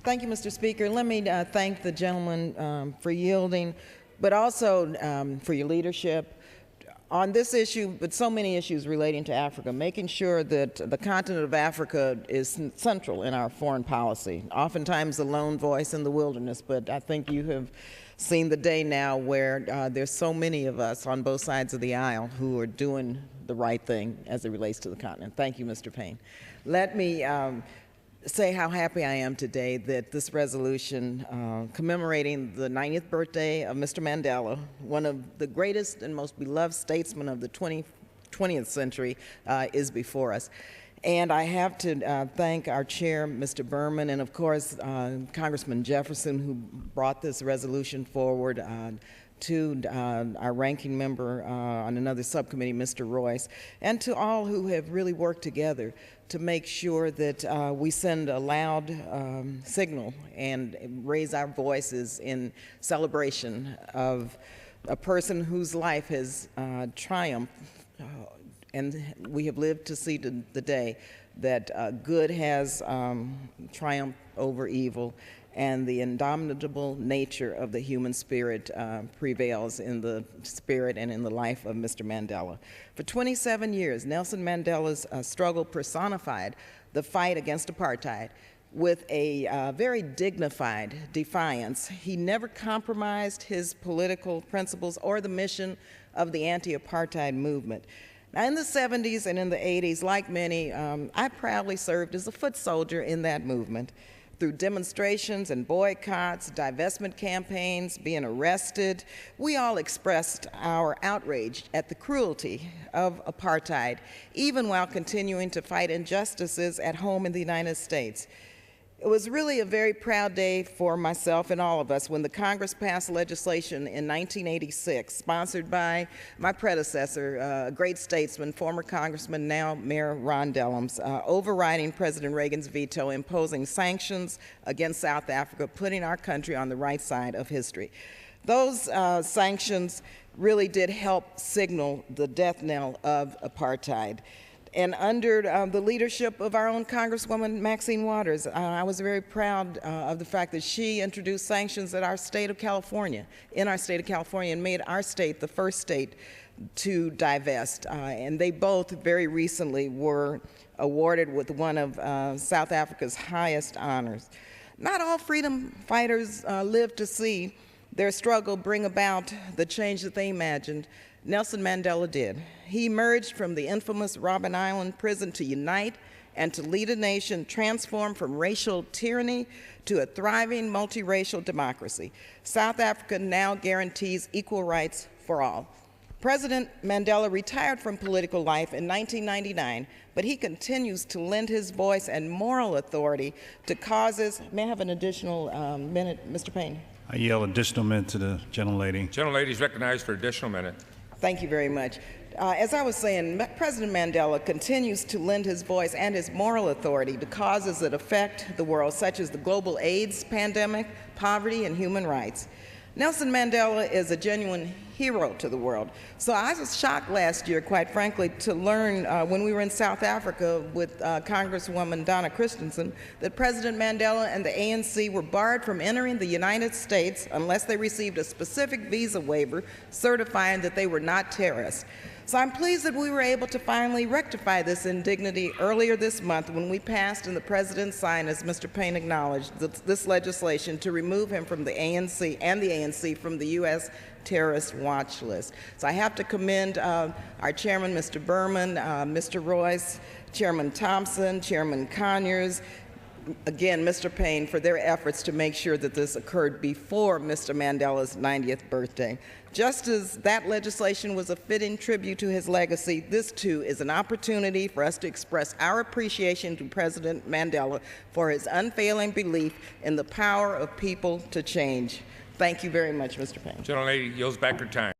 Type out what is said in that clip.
Thank you, Mr. Speaker. Let me thank the gentleman for yielding, but also for your leadership on this issue, but so many issues relating to Africa, making sure that the continent of Africa is central in our foreign policy. Oftentimes the lone voice in the wilderness, but I think you have seen the day now where there's so many of us on both sides of the aisle who are doing the right thing as it relates to the continent. Thank you, Mr. Payne. Let me say how happy I am today that this resolution commemorating the 90th birthday of Mr. Mandela, one of the greatest and most beloved statesmen of the 20th century, is before us. And I have to thank our chair, Mr. Berman, and of course, Congressman Jefferson, who brought this resolution forward, to our ranking member on another subcommittee, Mr. Royce, and to all who have really worked together to make sure that we send a loud signal and raise our voices in celebration of a person whose life has triumphed, and we have lived to see the day that good has triumphed over evil, and the indomitable nature of the human spirit prevails in the spirit and in the life of Mr. Mandela. For 27 years, Nelson Mandela's struggle personified the fight against apartheid with a very dignified defiance. He never compromised his political principles or the mission of the anti-apartheid movement. Now, in the 70s and in the 80s, like many, I proudly served as a foot soldier in that movement. Through demonstrations and boycotts, divestment campaigns, being arrested, we all expressed our outrage at the cruelty of apartheid, even while continuing to fight injustices at home in the United States. It was really a very proud day for myself and all of us when the Congress passed legislation in 1986, sponsored by my predecessor, a great statesman, former Congressman, now Mayor Ron Dellums, overriding President Reagan's veto, imposing sanctions against South Africa, putting our country on the right side of history. Those sanctions really did help signal the death knell of apartheid. And under the leadership of our own Congresswoman Maxine Waters, I was very proud of the fact that she introduced sanctions in our state of California, and made our state the first state to divest. And they both very recently were awarded with one of South Africa's highest honors. Not all freedom fighters live to see their struggle bring about the change that they imagined. Nelson Mandela did. He emerged from the infamous Robben Island prison to unite and to lead a nation transformed from racial tyranny to a thriving multiracial democracy. South Africa now guarantees equal rights for all. President Mandela retired from political life in 1999, but he continues to lend his voice and moral authority to causes. May I have an additional minute, Mr. Payne? I yield additional minute to the gentlelady. Gentlelady is recognized for additional minute. Thank you very much. As I was saying, President Mandela continues to lend his voice and his moral authority to causes that affect the world, such as the global AIDS pandemic, poverty, and human rights. Nelson Mandela is a genuine hero to the world. So I was shocked last year, quite frankly, to learn when we were in South Africa with Congresswoman Donna Christensen that President Mandela and the ANC were barred from entering the United States unless they received a specific visa waiver certifying that they were not terrorists. So I'm pleased that we were able to finally rectify this indignity earlier this month when we passed and the President signed, as Mr. Payne acknowledged, this legislation to remove him from the ANC from the U.S. terrorist watch list. So I have to commend our chairman, Mr. Berman, Mr. Royce, Chairman Thompson, Chairman Conyers, again, Mr. Payne, for their efforts to make sure that this occurred before Mr. Mandela's 90th birthday. Just as that legislation was a fitting tribute to his legacy, this too is an opportunity for us to express our appreciation to President Mandela for his unfailing belief in the power of people to change. Thank you very much, Mr. Payne. Gentlelady yields back her time.